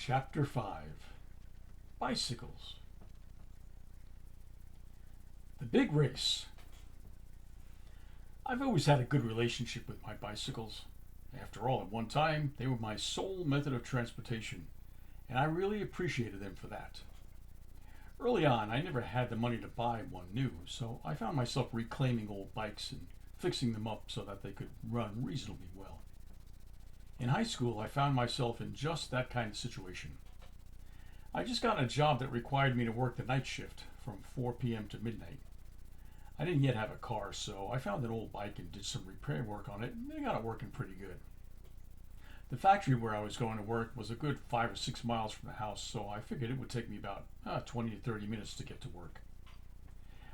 Chapter 5. Bicycles. The Big Race. I've always had a good relationship with my bicycles. After all, at one time, they were my sole method of transportation, and I really appreciated them for that. Early on, I never had the money to buy one new, so I found myself reclaiming old bikes and fixing them up so that they could run reasonably well. In high school, I found myself in just that kind of situation. I just got a job that required me to work the night shift from 4 p.m. to midnight. I didn't yet have a car, so I found an old bike and did some repair work on it, and they got it working pretty good. The factory where I was going to work was a good 5 or 6 miles from the house, so I figured it would take me about 20 to 30 minutes to get to work.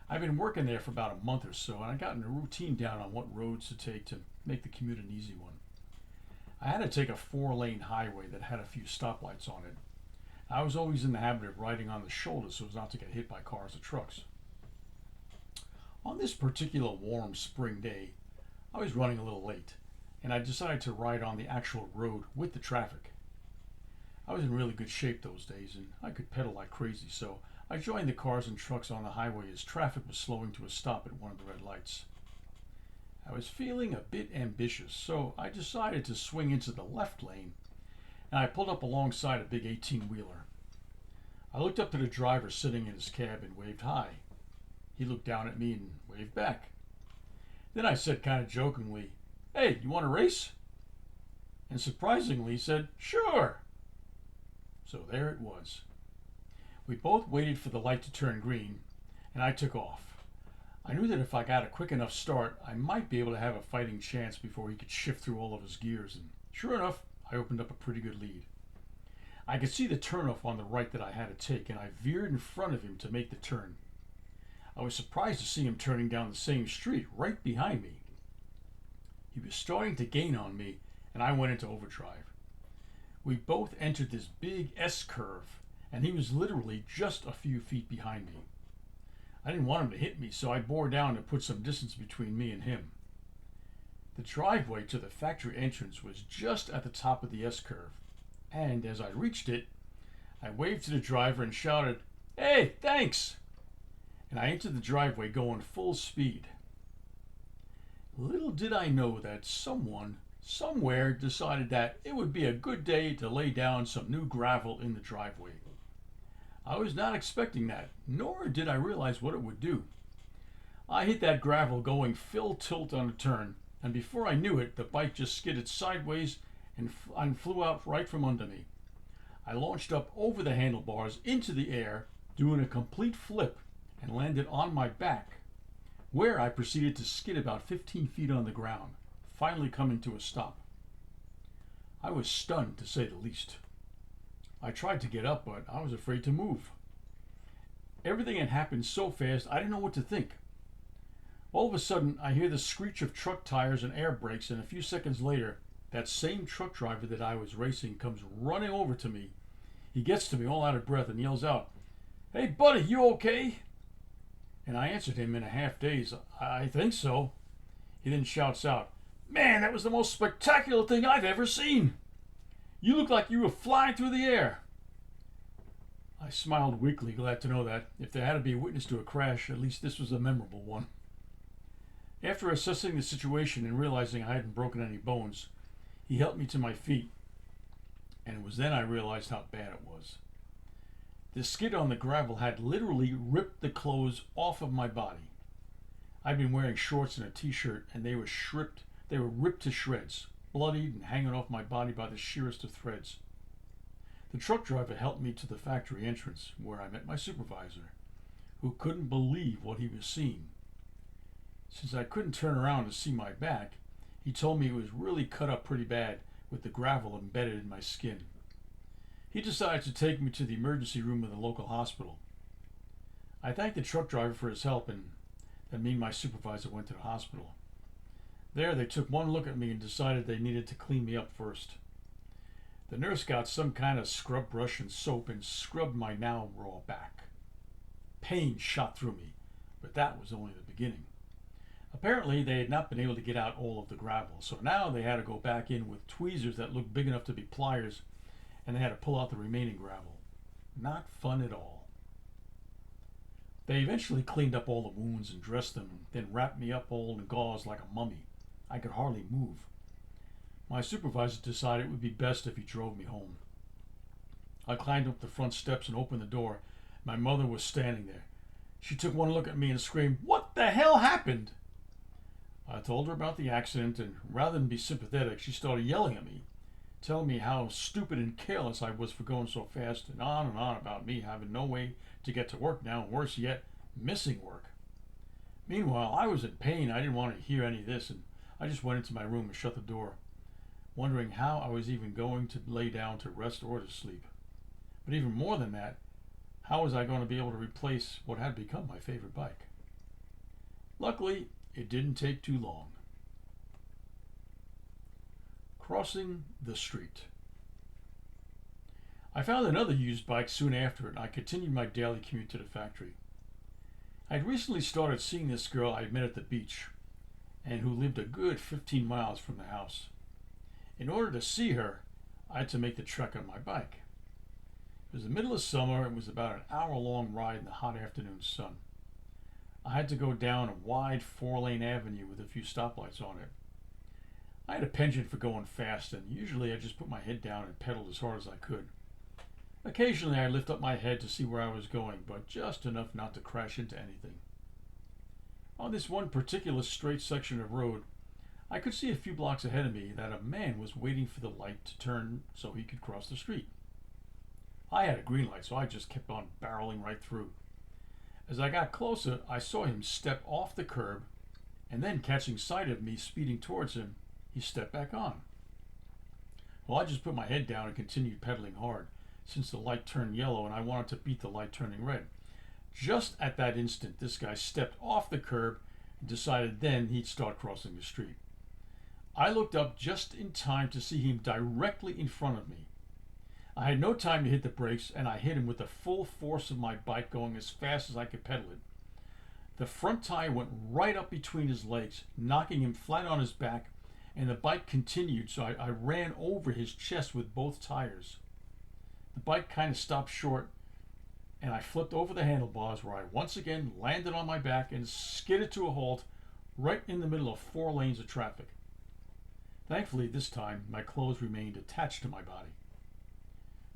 I've been working there for about a month or so, and I gotten a routine down on what roads to take to make the commute an easy one. I had to take a 4-lane highway that had a few stoplights on it. I was always in the habit of riding on the shoulder so as not to get hit by cars or trucks. On this particular warm spring day, I was running a little late, and I decided to ride on the actual road with the traffic. I was in really good shape those days, and I could pedal like crazy, so I joined the cars and trucks on the highway as traffic was slowing to a stop at one of the red lights. I was feeling a bit ambitious, so I decided to swing into the left lane, and I pulled up alongside a big 18-wheeler. I looked up to the driver sitting in his cab and waved hi. He looked down at me and waved back. Then I said kind of jokingly, "Hey, you want to race?" And surprisingly he said, "Sure." So there it was. We both waited for the light to turn green, and I took off. I knew that if I got a quick enough start, I might be able to have a fighting chance before he could shift through all of his gears, and sure enough, I opened up a pretty good lead. I could see the turnoff on the right that I had to take, and I veered in front of him to make the turn. I was surprised to see him turning down the same street right behind me. He was starting to gain on me, and I went into overdrive. We both entered this big S-curve, and he was literally just a few feet behind me. I didn't want him to hit me, so I bore down to put some distance between me and him. The driveway to the factory entrance was just at the top of the S-curve, and as I reached it, I waved to the driver and shouted, "Hey, thanks!" And I entered the driveway going full speed. Little did I know that someone, somewhere, decided that it would be a good day to lay down some new gravel in the driveway. I was not expecting that, nor did I realize what it would do. I hit that gravel going full tilt on a turn, and before I knew it, the bike just skidded sideways and flew out right from under me. I launched up over the handlebars into the air, doing a complete flip, and landed on my back, where I proceeded to skid about 15 feet on the ground, finally coming to a stop. I was stunned, to say the least. I tried to get up, but I was afraid to move. Everything had happened so fast, I didn't know what to think. All of a sudden, I hear the screech of truck tires and air brakes, and a few seconds later, that same truck driver that I was racing comes running over to me. He gets to me all out of breath and yells out, "Hey, buddy, you okay?" And I answered him in a half daze, "I think so." He then shouts out, "Man, that was the most spectacular thing I've ever seen. You look like you were flying through the air." I smiled weakly, glad to know that if there had to be a witness to a crash, at least this was a memorable one. After assessing the situation and realizing I hadn't broken any bones, he helped me to my feet, and it was then I realized how bad it was. The skid on the gravel had literally ripped the clothes off of my body. I'd been wearing shorts and a t-shirt, and they were ripped to shreds, bloodied and hanging off my body by the sheerest of threads. The truck driver helped me to the factory entrance, where I met my supervisor, who couldn't believe what he was seeing. Since I couldn't turn around to see my back, he told me it was really cut up pretty bad with the gravel embedded in my skin. He decided to take me to the emergency room of the local hospital. I thanked the truck driver for his help, and then me and my supervisor went to the hospital. There, they took one look at me and decided they needed to clean me up first. The nurse got some kind of scrub brush and soap and scrubbed my now raw back. Pain shot through me, but that was only the beginning. Apparently, they had not been able to get out all of the gravel, so now they had to go back in with tweezers that looked big enough to be pliers and they had to pull out the remaining gravel. Not fun at all. They eventually cleaned up all the wounds and dressed them, and then wrapped me up all in gauze like a mummy. I could hardly move. My supervisor decided it would be best if he drove me home. I climbed up the front steps and opened the door. My mother was standing there. She took one look at me and screamed, "What the hell happened?" I told her about the accident, and rather than be sympathetic, she started yelling at me, telling me how stupid and careless I was for going so fast, and on about me having no way to get to work now, and worse yet, missing work. Meanwhile, I was in pain. I didn't want to hear any of this, and I just went into my room and shut the door, wondering how I was even going to lay down to rest or to sleep. But even more than that, how was I going to be able to replace what had become my favorite bike? Luckily, it didn't take too long. Crossing the street. I found another used bike soon after, and I continued my daily commute to the factory. I had recently started seeing this girl I met at the beach, and who lived a good 15 miles from the house. In order to see her, I had to make the trek on my bike. It was the middle of summer. It was about an hour-long ride in the hot afternoon sun. I had to go down a wide 4-lane avenue with a few stoplights on it. I had a penchant for going fast, and usually I just put my head down and pedaled as hard as I could. Occasionally I lift up my head to see where I was going, but just enough not to crash into anything. On this one particular straight section of road, I could see a few blocks ahead of me that a man was waiting for the light to turn so he could cross the street. I had a green light, so I just kept on barreling right through. As I got closer, I saw him step off the curb, and then catching sight of me speeding towards him, he stepped back on. Well, I just put my head down and continued pedaling hard, since the light turned yellow and I wanted to beat the light turning red. Just at that instant, this guy stepped off the curb and decided then he'd start crossing the street. I looked up just in time to see him directly in front of me. I had no time to hit the brakes, and I hit him with the full force of my bike going as fast as I could pedal it. The front tire went right up between his legs, knocking him flat on his back, and the bike continued, so I ran over his chest with both tires. The bike kind of stopped short, and I flipped over the handlebars, where I once again landed on my back and skidded to a halt right in the middle of 4 lanes of traffic. Thankfully, this time, my clothes remained attached to my body.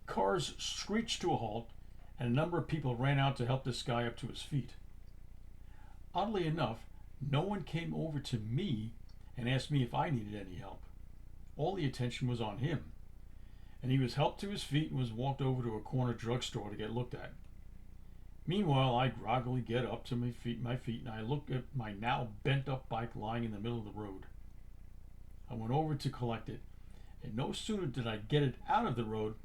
Cars screeched to a halt, and a number of people ran out to help this guy up to his feet. Oddly enough, no one came over to me and asked me if I needed any help. All the attention was on him, and he was helped to his feet and was walked over to a corner drugstore to get looked at. Meanwhile, I groggily get up to my feet, and I look at my now bent-up bike lying in the middle of the road. I went over to collect it, and no sooner did I get it out of the road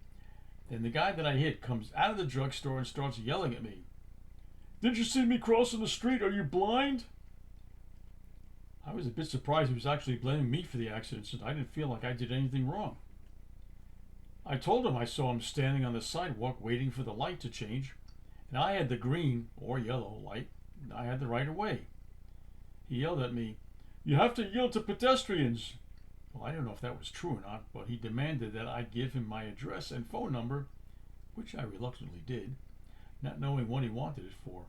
than the guy that I hit comes out of the drugstore and starts yelling at me. "Did you see me crossing the street? Are you blind?" I was a bit surprised he was actually blaming me for the accident, since I didn't feel like I did anything wrong. I told him I saw him standing on the sidewalk waiting for the light to change, and I had the green or yellow light, and I had the right of way. He yelled at me, "You have to yield to pedestrians." Well, I don't know if that was true or not, but he demanded that I give him my address and phone number, which I reluctantly did, not knowing what he wanted it for.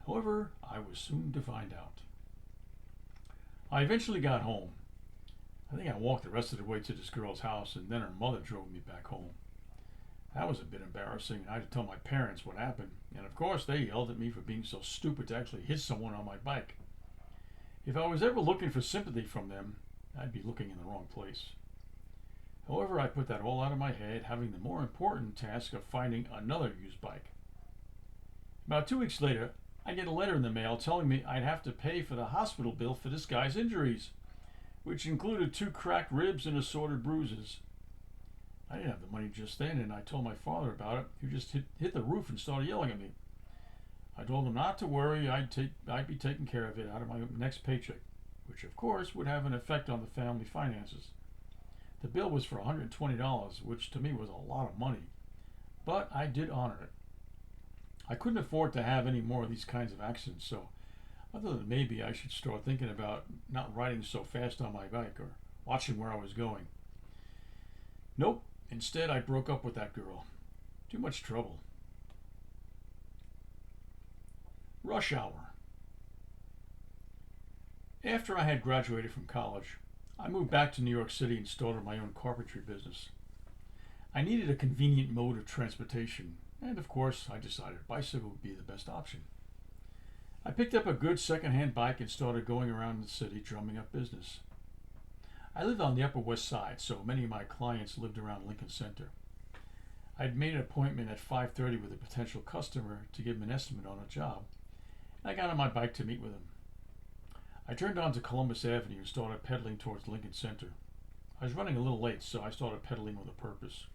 However, I was soon to find out. I eventually got home. I think I walked the rest of the way to this girl's house, and then her mother drove me back home. That was a bit embarrassing. I had to tell my parents what happened, and of course they yelled at me for being so stupid to actually hit someone on my bike. If I was ever looking for sympathy from them, I'd be looking in the wrong place. However, I put that all out of my head, having the more important task of finding another used bike. About 2 weeks later, I get a letter in the mail telling me I'd have to pay for the hospital bill for this guy's injuries, which included 2 cracked ribs and assorted bruises. I didn't have the money just then, and I told my father about it, who just hit the roof and started yelling at me. I told him not to worry, I'd be taking care of it out of my next paycheck, which of course would have an effect on the family finances. The bill was for $120, which to me was a lot of money, but I did honor it. I couldn't afford to have any more of these kinds of accidents, so I thought that maybe I should start thinking about not riding so fast on my bike or watching where I was going. Nope, Instead, I broke up with that girl. Too much trouble. Rush hour. After I had graduated from college, I moved back to New York City and started my own carpentry business. I needed a convenient mode of transportation, and of course, I decided a bicycle would be the best option. I picked up a good second-hand bike and started going around the city drumming up business. I lived on the Upper West Side, so many of my clients lived around Lincoln Center. I'd made an appointment at 5:30 with a potential customer to give him an estimate on a job, and I got on my bike to meet with him. I turned onto Columbus Avenue and started pedaling towards Lincoln Center. I was running a little late, so I started pedaling with a purpose.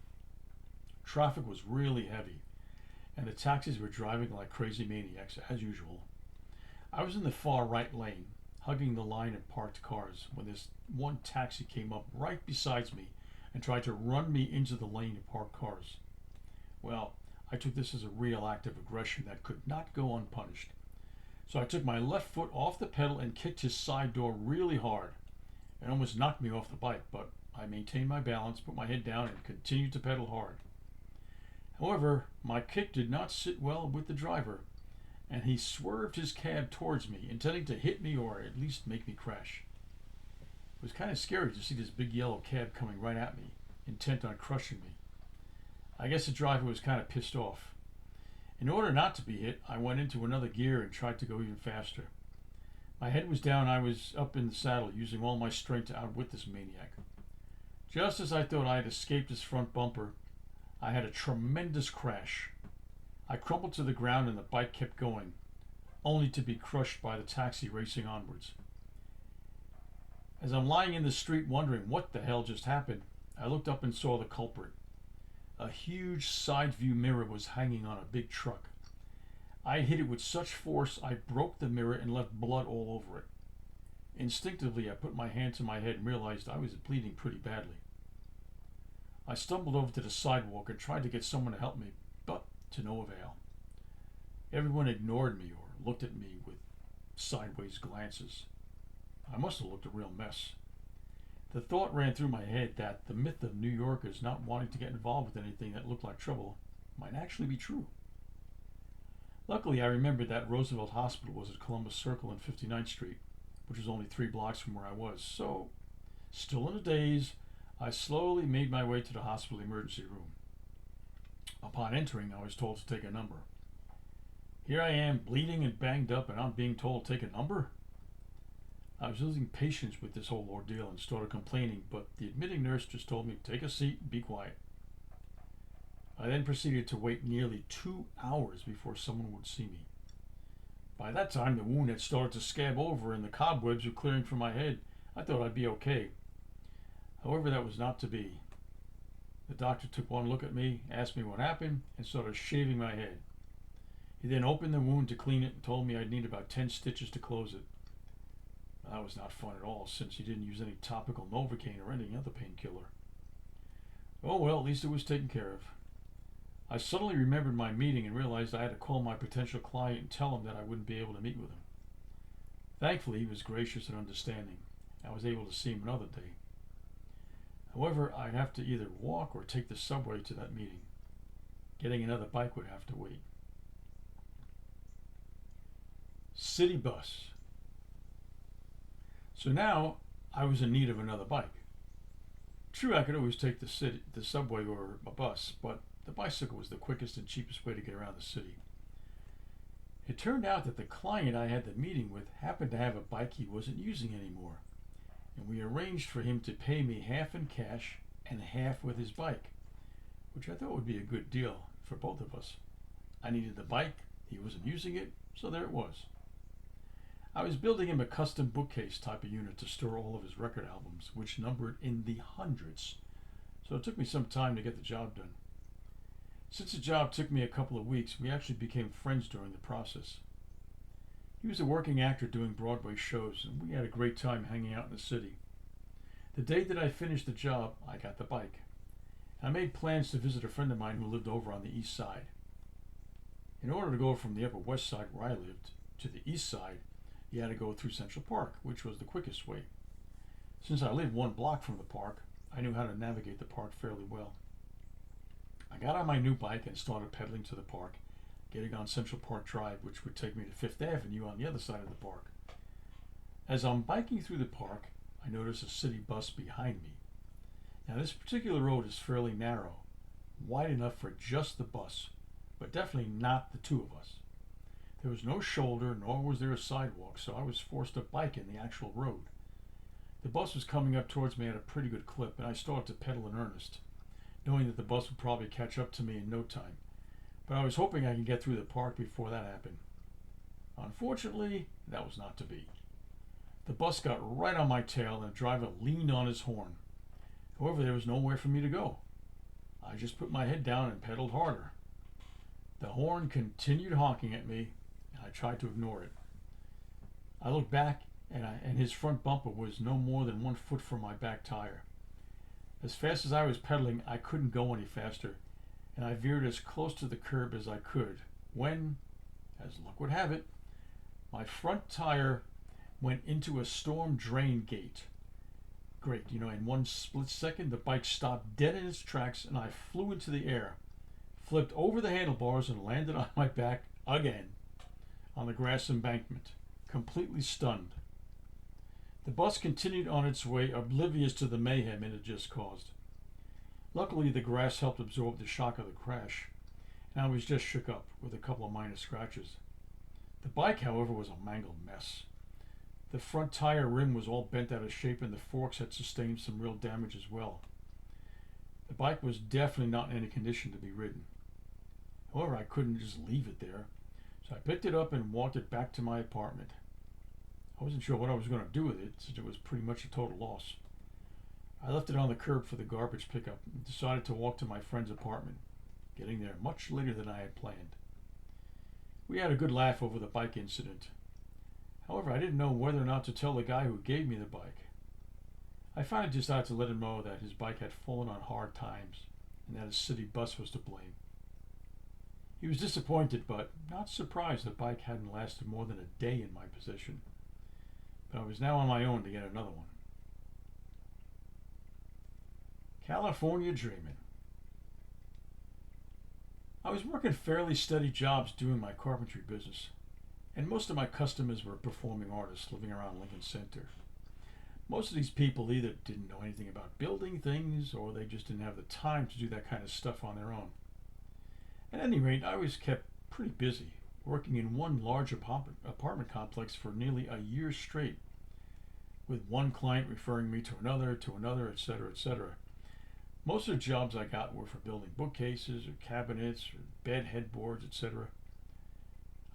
Traffic was really heavy, and the taxis were driving like crazy maniacs, as usual. I was in the far right lane, hugging the line of parked cars, when this one taxi came up right beside me and tried to run me into the lane of parked cars. Well, I took this as a real act of aggression that could not go unpunished. So I took my left foot off the pedal and kicked his side door really hard. It almost knocked me off the bike, but I maintained my balance, put my head down, and continued to pedal hard. However, my kick did not sit well with the driver, and he swerved his cab towards me, intending to hit me or at least make me crash. It was kind of scary to see this big yellow cab coming right at me, intent on crushing me. I guess the driver was kind of pissed off. In order not to be hit, I went into another gear and tried to go even faster. My head was down, I was up in the saddle, using all my strength to outwit this maniac. Just as I thought I had escaped his front bumper, I had a tremendous crash. I crumpled to the ground and the bike kept going, only to be crushed by the taxi racing onwards. As I'm lying in the street wondering what the hell just happened, I looked up and saw the culprit. A huge side view mirror was hanging on a big truck. I hit it with such force I broke the mirror and left blood all over it. Instinctively, I put my hand to my head and realized I was bleeding pretty badly. I stumbled over to the sidewalk and tried to get someone to help me, but to no avail. Everyone ignored me or looked at me with sideways glances. I must have looked a real mess. The thought ran through my head that the myth of New Yorkers not wanting to get involved with anything that looked like trouble might actually be true. Luckily, I remembered that Roosevelt Hospital was at Columbus Circle and 59th Street, which was only 3 blocks from where I was, so, still in a daze, I slowly made my way to the hospital emergency room. Upon entering, I was told to take a number. Here I am, bleeding and banged up, and I'm being told to take a number? I was losing patience with this whole ordeal and started complaining, but the admitting nurse just told me, take a seat and be quiet. I then proceeded to wait nearly 2 hours before someone would see me. By that time, the wound had started to scab over and the cobwebs were clearing from my head. I thought I'd be okay. However, that was not to be. The doctor took one look at me, asked me what happened, and started shaving my head. He then opened the wound to clean it and told me I'd need about 10 stitches to close it. That was not fun at all, since he didn't use any topical Novocaine or any other painkiller. Oh well, at least it was taken care of. I suddenly remembered my meeting and realized I had to call my potential client and tell him that I wouldn't be able to meet with him. Thankfully, he was gracious and understanding. I was able to see him another day. However, I'd have to either walk or take the subway to that meeting. Getting another bike would have to wait. City bus. So now I was in need of another bike. True, I could always take the subway or a bus, but the bicycle was the quickest and cheapest way to get around the city. It turned out that the client I had the meeting with happened to have a bike he wasn't using anymore, and we arranged for him to pay me half in cash and half with his bike, which I thought would be a good deal for both of us. I needed the bike, he wasn't using it, so there it was. I was building him a custom bookcase type of unit to store all of his record albums, which numbered in the hundreds, so it took me some time to get the job done. Since the job took me a couple of weeks, we actually became friends during the process. He was a working actor doing Broadway shows, and we had a great time hanging out in the city. The day that I finished the job, I got the bike. I made plans to visit a friend of mine who lived over on the east side. In order to go from the Upper West Side, where I lived, to the east side, you had to go through Central Park, which was the quickest way. Since I lived 1 block from the park, I knew how to navigate the park fairly well. I got on my new bike and started pedaling to the park, getting on Central Park Drive, which would take me to Fifth Avenue on the other side of the park. As I'm biking through the park, I notice a city bus behind me. Now, this particular road is fairly narrow, wide enough for just the bus, but definitely not the two of us. There was no shoulder, nor was there a sidewalk, so I was forced to bike in the actual road. The bus was coming up towards me at a pretty good clip, and I started to pedal in earnest, knowing that the bus would probably catch up to me in no time. But I was hoping I could get through the park before that happened. Unfortunately, that was not to be. The bus got right on my tail, and the driver leaned on his horn. However, there was nowhere for me to go. I just put my head down and pedaled harder. The horn continued honking at me, and I tried to ignore it. I looked back, and his front bumper was no more than 1 foot from my back tire. As fast as I was pedaling, I couldn't go any faster, and I veered as close to the curb as I could when, as luck would have it, my front tire went into a storm drain gate. Great, in one split second, the bike stopped dead in its tracks, and I flew into the air, flipped over the handlebars, and landed on my back again on the grass embankment, completely stunned. The bus continued on its way, oblivious to the mayhem it had just caused. Luckily, the grass helped absorb the shock of the crash, and I was just shook up with a couple of minor scratches. The bike, however, was a mangled mess. The front tire rim was all bent out of shape, and the forks had sustained some real damage as well. The bike was definitely not in any condition to be ridden. However, I couldn't just leave it there, so I picked it up and walked it back to my apartment. I wasn't sure what I was going to do with it, since it was pretty much a total loss. I left it on the curb for the garbage pickup and decided to walk to my friend's apartment, getting there much later than I had planned. We had a good laugh over the bike incident. However, I didn't know whether or not to tell the guy who gave me the bike. I finally decided to let him know that his bike had fallen on hard times and that his city bus was to blame. He was disappointed, but not surprised the bike hadn't lasted more than a day in my possession. But I was now on my own to get another one. California dreaming. I was working fairly steady jobs doing my carpentry business, and most of my customers were performing artists living around Lincoln Center. Most of these people either didn't know anything about building things, or they just didn't have the time to do that kind of stuff on their own. At any rate, I was kept pretty busy, working in one large apartment complex for nearly a year straight, with one client referring me to another, etc., etc. Most of the jobs I got were for building bookcases or cabinets or bed headboards, etc.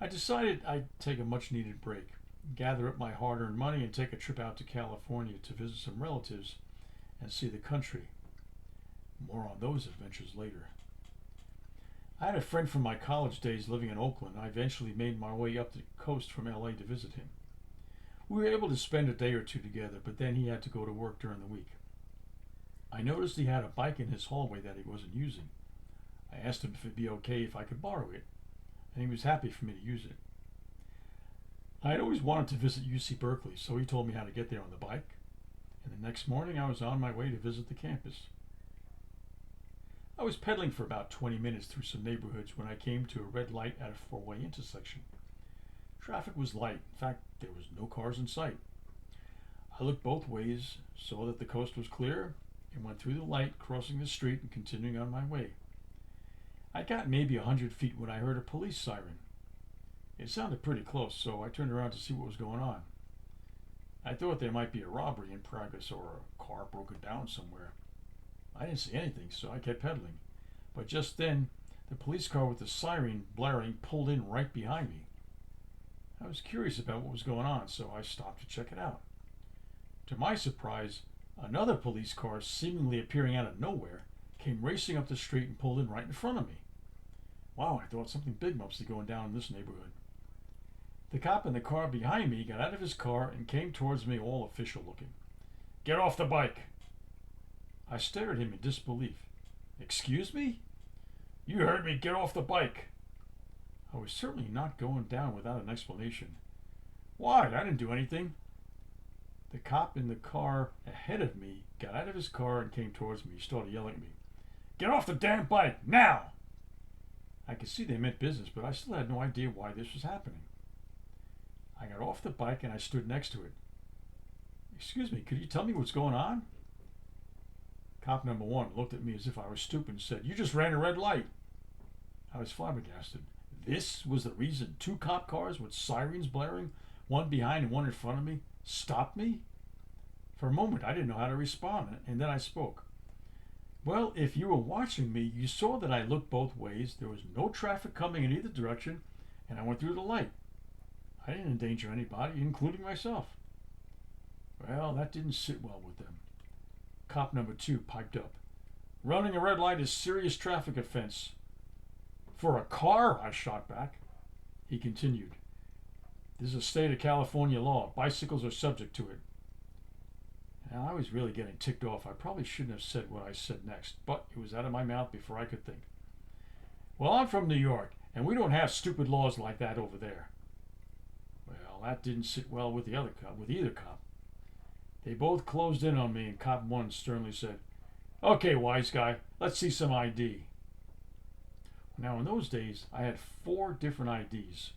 I decided I'd take a much needed break, gather up my hard-earned money, and take a trip out to California to visit some relatives and see the country. More on those adventures later. I had a friend from my college days living in Oakland. I eventually made my way up the coast from LA to visit him. We were able to spend a day or two together, but then he had to go to work during the week. I noticed he had a bike in his hallway that he wasn't using. I asked him if it'd be okay if I could borrow it, and he was happy for me to use it. I had always wanted to visit UC Berkeley, so he told me how to get there on the bike, and the next morning I was on my way to visit the campus. I was pedaling for about 20 minutes through some neighborhoods when I came to a red light at a four-way intersection. Traffic was light. In fact, there was no cars in sight. I looked both ways, saw that the coast was clear, and went through the light, crossing the street and continuing on my way. I got maybe 100 feet when I heard a police siren. It sounded pretty close, so I turned around to see what was going on. I thought there might be a robbery in progress or a car broken down somewhere. I didn't see anything, so I kept pedaling. But just then, the police car with the siren blaring pulled in right behind me. I was curious about what was going on, so I stopped to check it out. To my surprise, another police car, seemingly appearing out of nowhere, came racing up the street and pulled in right in front of me. Wow, I thought something big must be going down in this neighborhood. The cop in the car behind me got out of his car and came towards me all official looking. "Get off the bike!" I stared at him in disbelief. "Excuse me? You heard me, get off the bike!" I was certainly not going down without an explanation. "Why? I didn't do anything." The cop in the car ahead of me got out of his car and came towards me. He started yelling at me. Get off the damn bike, now! I could see they meant business, but I still had no idea why this was happening. I got off the bike and I stood next to it. Excuse me, could you tell me what's going on? Cop number one looked at me as if I was stupid and said, "You just ran a red light." I was flabbergasted. This was the reason two cop cars with sirens blaring, one behind and one in front of me, stopped me? For a moment, I didn't know how to respond, and then I spoke. "Well, if you were watching me, you saw that I looked both ways. There was no traffic coming in either direction, and I went through the light. I didn't endanger anybody, including myself." Well, that didn't sit well with them. Cop number two piped up. "Running a red light is serious traffic offense." "For a car?" I shot back. He continued. "This is a state of California law. Bicycles are subject to it." Now, I was really getting ticked off. I probably shouldn't have said what I said next, but it was out of my mouth before I could think. "Well, I'm from New York, and we don't have stupid laws like that over there." Well, that didn't sit well with either cop. They both closed in on me, and cop one sternly said, "Okay, wise guy, let's see some ID." Now, in those days, I had 4 different IDs,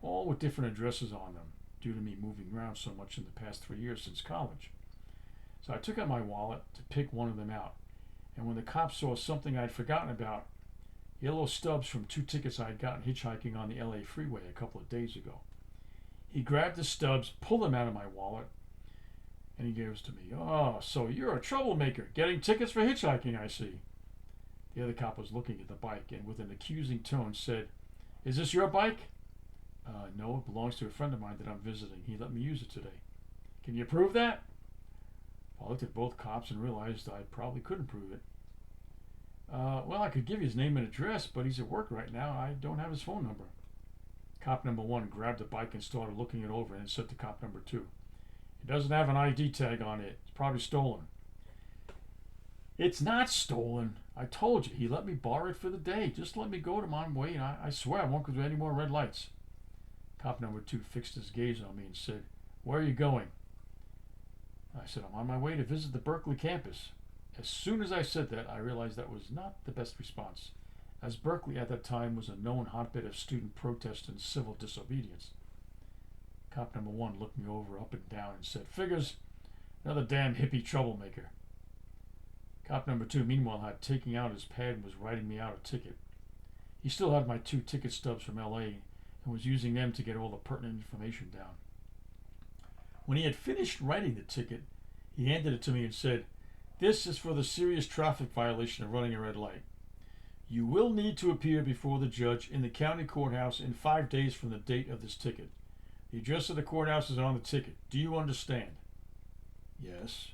all with different addresses on them, due to me moving around so much in the past 3 years since college. So I took out my wallet to pick one of them out, and when the cop saw something I'd forgotten about, yellow stubs from 2 tickets I'd gotten hitchhiking on the LA freeway a couple of days ago, he grabbed the stubs, pulled them out of my wallet, and he gives to me. "Oh, so you're a troublemaker, getting tickets for hitchhiking, I see." The other cop was looking at the bike and with an accusing tone said, "Is this your bike?" No, it belongs to a friend of mine that I'm visiting. He let me use it today." "Can you prove that?" I looked at both cops and realized I probably couldn't prove it. Well, I could give you his name and address, but he's at work right now. I don't have his phone number." Cop number one grabbed the bike and started looking it over and said to cop number two, "It doesn't have an ID tag on it. It's probably stolen." "It's not stolen. I told you, he let me borrow it for the day. Just let me go to my way, and I swear I won't go through any more red lights." Cop number two fixed his gaze on me and said, "Where are you going?" I said, "I'm on my way to visit the Berkeley campus." As soon as I said that, I realized that was not the best response, as Berkeley at that time was a known hotbed of student protest and civil disobedience. Cop number one looked me over up and down and said, "Figures, another damn hippie troublemaker." Cop number two, meanwhile, had taken out his pad and was writing me out a ticket. He still had my 2 ticket stubs from LA and was using them to get all the pertinent information down. When he had finished writing the ticket, he handed it to me and said, "This is for the serious traffic violation of running a red light. You will need to appear before the judge in the county courthouse in 5 days from the date of this ticket. The address of the courthouse is on the ticket. Do you understand?" "Yes."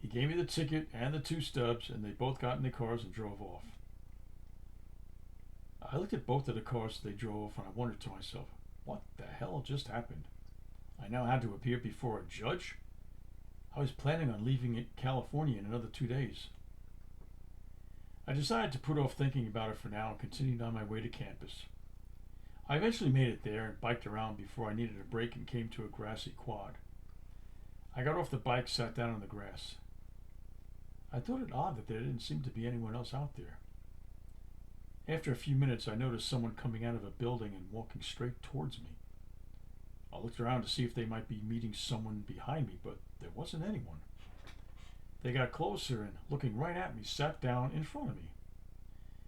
He gave me the ticket and the 2 stubs, and they both got in their cars and drove off. I looked at both of the cars as they drove off, and I wondered to myself, what the hell just happened? I now had to appear before a judge? I was planning on leaving California in another 2 days. I decided to put off thinking about it for now and continued on my way to campus. I eventually made it there and biked around before I needed a break and came to a grassy quad. I got off the bike, sat down on the grass. I thought it odd that there didn't seem to be anyone else out there. After a few minutes, I noticed someone coming out of a building and walking straight towards me. I looked around to see if they might be meeting someone behind me, but there wasn't anyone. They got closer and, looking right at me, sat down in front of me.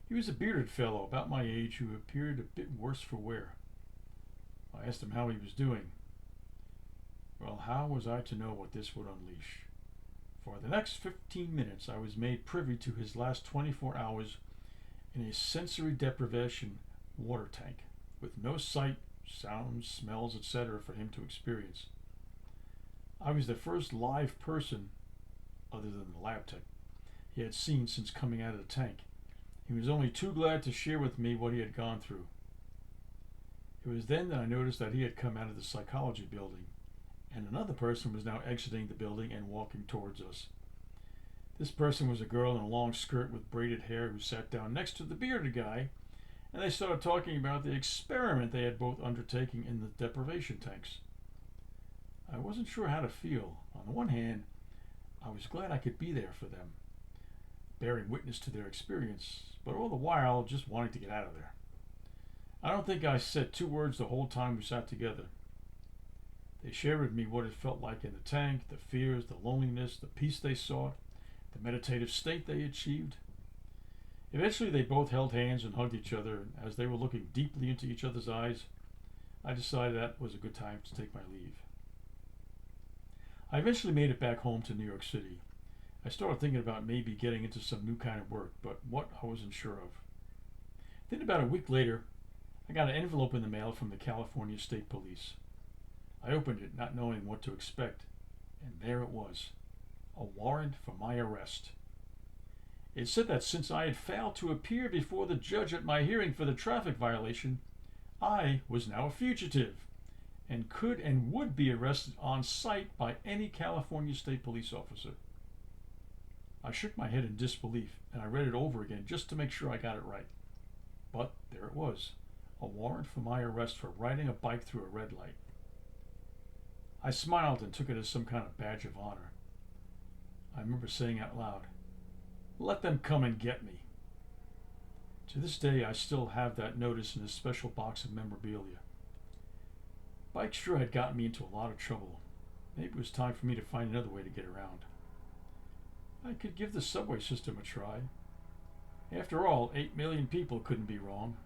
He was a bearded fellow about my age who appeared a bit worse for wear. I asked him how he was doing. Well, how was I to know what this would unleash? For the next 15 minutes, I was made privy to his last 24 hours in a sensory deprivation water tank, with no sight, sounds, smells, etc. for him to experience. I was the first live person, other than the lab tech, he had seen since coming out of the tank. He was only too glad to share with me what he had gone through. It was then that I noticed that he had come out of the psychology building, and another person was now exiting the building and walking towards us. This person was a girl in a long skirt with braided hair who sat down next to the bearded guy, and they started talking about the experiment they had both undertaken in the deprivation tanks. I wasn't sure how to feel. On the one hand, I was glad I could be there for them. bearing witness to their experience, but all the while just wanting to get out of there. I don't think I said two words the whole time we sat together. They shared with me what it felt like in the tank, the fears, the loneliness, the peace they sought, the meditative state they achieved. Eventually, they both held hands and hugged each other, and as they were looking deeply into each other's eyes, I decided that was a good time to take my leave. I eventually made it back home to New York City. I started thinking about maybe getting into some new kind of work, but what I wasn't sure of. Then, about a week later, I got an envelope in the mail from the California State Police. I opened it, not knowing what to expect, and there it was, a warrant for my arrest. It said that since I had failed to appear before the judge at my hearing for the traffic violation, I was now a fugitive and could and would be arrested on sight by any California State Police officer. I shook my head in disbelief and I read it over again just to make sure I got it right. But there it was, a warrant for my arrest for riding a bike through a red light. I smiled and took it as some kind of badge of honor. I remember saying out loud, "Let them come and get me." To this day, I still have that notice in a special box of memorabilia. Bike sure had gotten me into a lot of trouble. Maybe it was time for me to find another way to get around. I could give the subway system a try. After all, 8 million people couldn't be wrong.